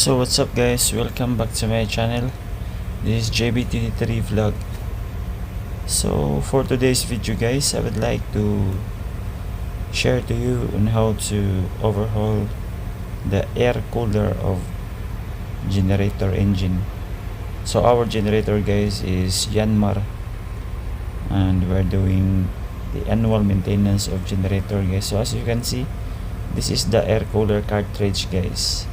So what's up guys, welcome back to my channel. This is JB23 vlog. So for today's video guys, I would like to share to you on how to overhaul the air cooler of generator engine. So our generator guys is Yanmar, and we're doing the annual maintenance of generator guys. So as you can see, this is the air cooler cartridge guys.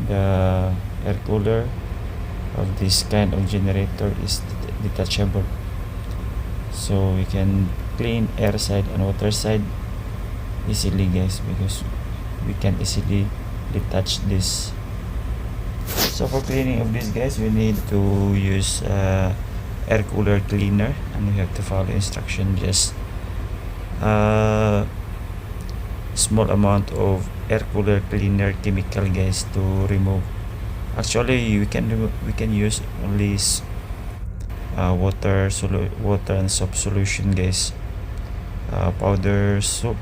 The air cooler of this kind of generator is detachable, so we can clean air side and water side easily guys, because we can easily detach this. So for cleaning of this guys, we need to use air cooler cleaner, and we have to follow instruction. Just small amount of air cooler cleaner chemical guys to remove. Actually we can use only water and soap solution guys. Powder soap,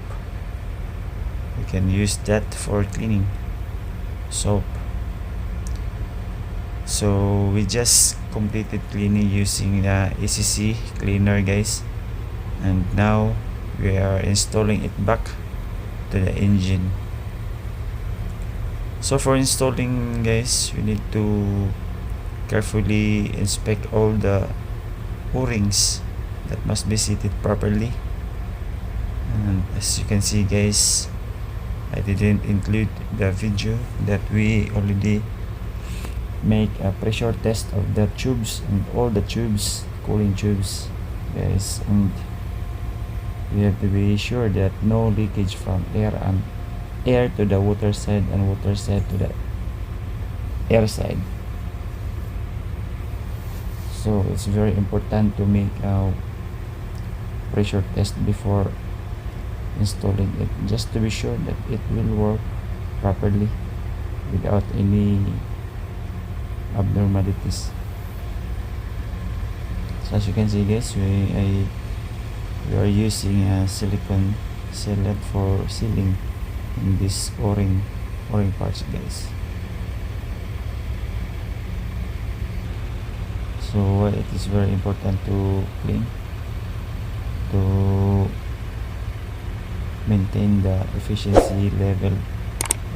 we can use that for cleaning soap. So we just completed cleaning using the ACC cleaner guys, and now we are installing it back to the engine. So for installing guys, we need to carefully inspect all the O-rings that must be seated properly. And as you can see guys, I didn't include the video that we already make a pressure test of the tubes and all the tubes, cooling tubes guys, and we have to be sure that no leakage from air to the water side and water side to the air side. So it's very important to make a pressure test before installing it, just to be sure that it will work properly without any abnormalities. So as you can see guys, we are using a silicone sealant for sealing in this o-ring parts guys. So it is very important to clean to maintain the efficiency level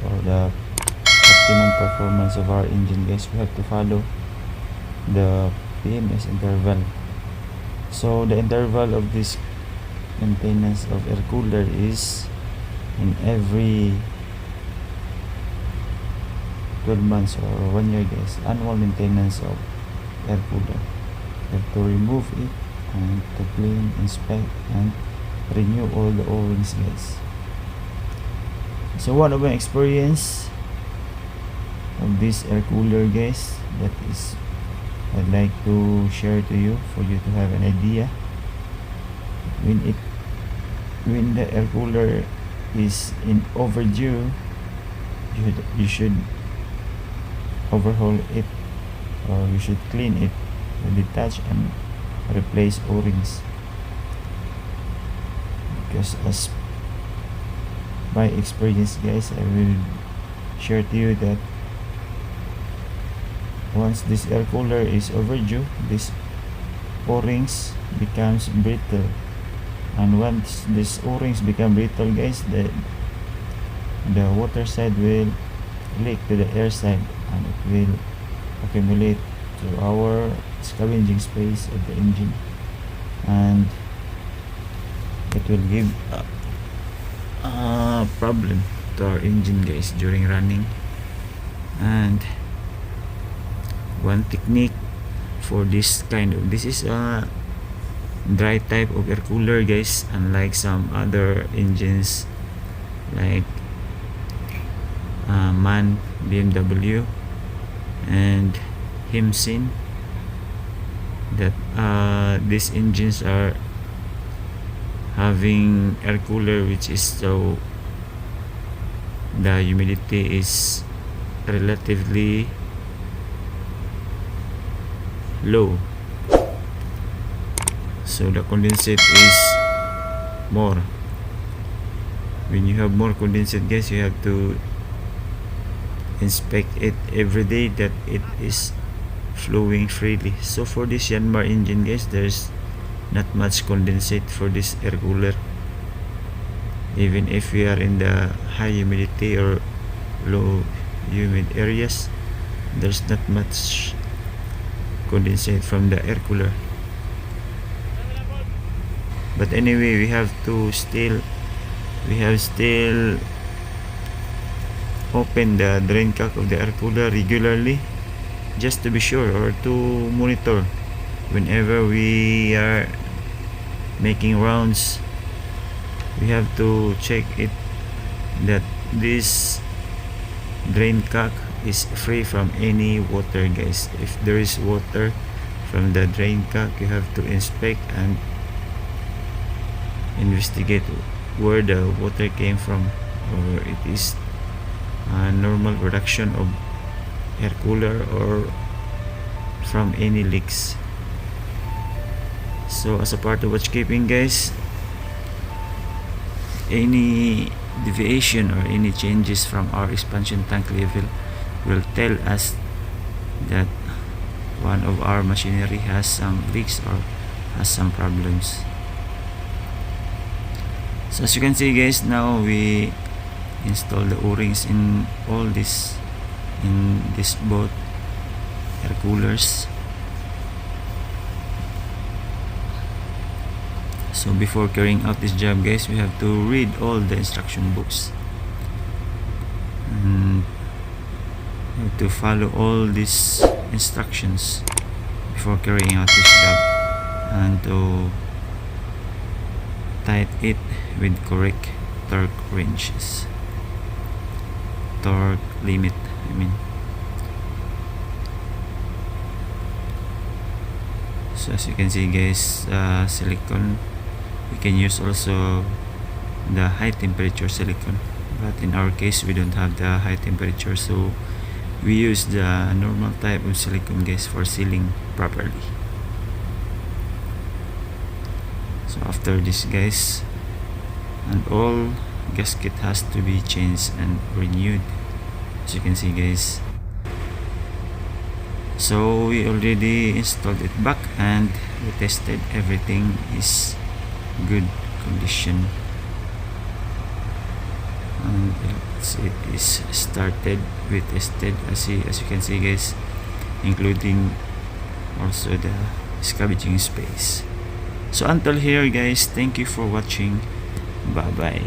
or the optimum performance of our engine guys. We have to follow the PMS interval. So the interval of this maintenance of air cooler is in every 12 months or 1 year guys. Annual maintenance of air cooler. You have to remove it and to clean, inspect, and renew all the O-rings guys. So one of my experience of this air cooler guys, that is I'd like to share to you for you to have an idea. When the air cooler is in overdue, you should overhaul it, or you should clean it, detach and replace O-rings. Because as my experience guys, I will share to you that once this air cooler is overdue, this O-rings becomes brittle, and once these O-rings become brittle guys, the water side will leak to the air side, and it will accumulate to our scavenging space of the engine, and it will give a problem to our engine guys during running. And one technique for this is a dry type of air cooler guys, unlike some other engines like MAN, BMW, and Himsin, that these engines are having air cooler which is so the humidity is relatively low, so the condensate is more. When you have more condensate guys, you have to inspect it every day that it is flowing freely. So for this Yanmar engine guys, there's not much condensate for this air cooler. Even if we are in the high humidity or low humid areas, there's not much condensate from the air cooler. But anyway, we have still open the drain cock of the air cooler regularly, just to be sure, or to monitor whenever we are making rounds. We have to check it that this drain cock is free from any water guys. If there is water from the drain cock, you have to inspect and investigate where the water came from, or it is a normal production of air cooler or from any leaks. So as a part of watchkeeping guys, any deviation or any changes from our expansion tank level will tell us that one of our machinery has some leaks or has some problems. So as you can see guys, now we install the O-rings in this both air coolers. So before carrying out this job guys, we have to read all the instruction books and we have to follow all these instructions before carrying out this job, and to tight it with correct torque ranges, torque limit I mean. So as you can see guys, silicone, we can use also the high temperature silicone, but in our case we don't have the high temperature, so we use the normal type of silicone guys for sealing properly. So after this guys, and all gasket has to be changed and renewed, as you can see guys. So we already installed it back and we tested, everything is good condition, and it is started, we tested, as you can see guys, including also the scavenging space. So until here guys, thank you for watching, bye bye.